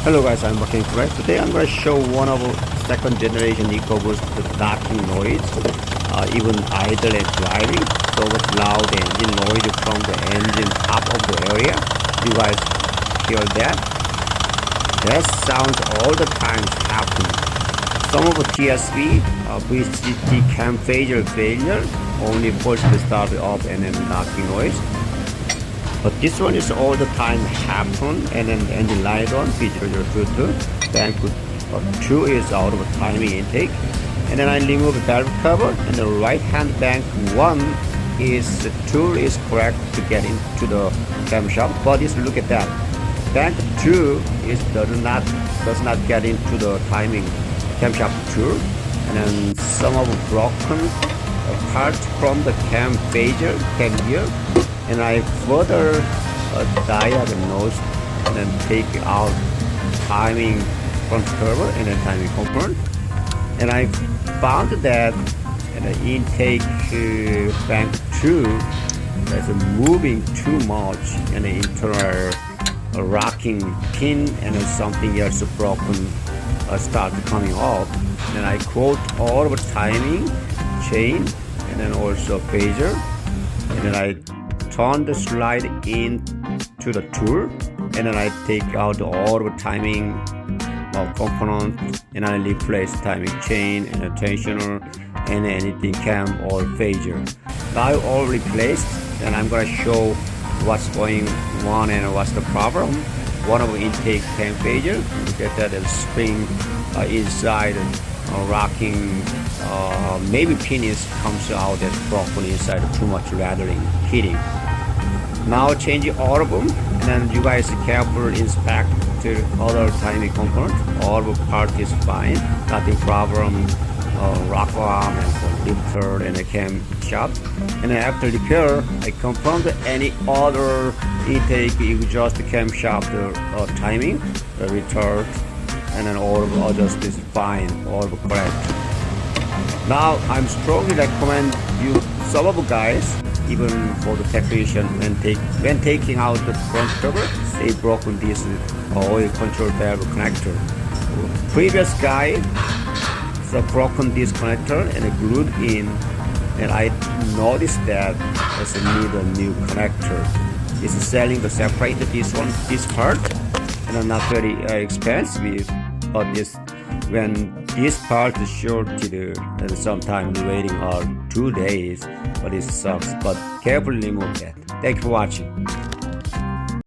Hello guys, I'm working correct. Today I'm going to show one of second generation EcoBoost knocking noise, even idle and driving. So much loud engine noise from the engine top of the area. You guys hear that? That sounds all the time happening. Some of the TSV, VCT cam failure, only force the start up and then knocking noise. But this one is all the time happen, and then the engine light on, feature good. Bank 2 is out of timing intake, and then I remove the valve cover, and the right hand bank 1 is the tool is correct to get into the camshaft. But just look at that, bank 2 is does not get into the timing camshaft tool, and then some of broken parts from the cam failure came here. And I further diagnosed and then take out timing front cover and then timing component. And I found that in the intake bank 2 is moving too much, and the internal rocking pin and then something else broken start coming off. And I quote all of the timing chain and then also phaser, and then I turn the slide into the tool, and then I take out all the timing component, and I replace timing chain and a tensioner and anything cam or phaser. Now all replaced, and I'm gonna show what's going on and what's the problem. One of the intake cam phaser, look at that, spring inside rocking, maybe pin comes out that's broken inside, too much rattling, hitting. Now changing all of them, and then you guys carefully inspect the other timing component. All the part is fine, nothing problem. Rock arm and lifter and a cam shaft. And then after repair, I confirmed any other intake exhaust cam shaft timing, retard, and then all of the others is fine, all of correct. Now I'm strongly recommend you, some of the guys, even for the technician, when taking out the front cover, they broken this oil control valve connector. Previous guy broken this connector and glued in, and I noticed that as a need a new connector. It's selling to separate this part, and not very expensive, but when this part is shorted, and sometimes waiting 2 days, but it sucks. But carefully remove that. Thank you for watching.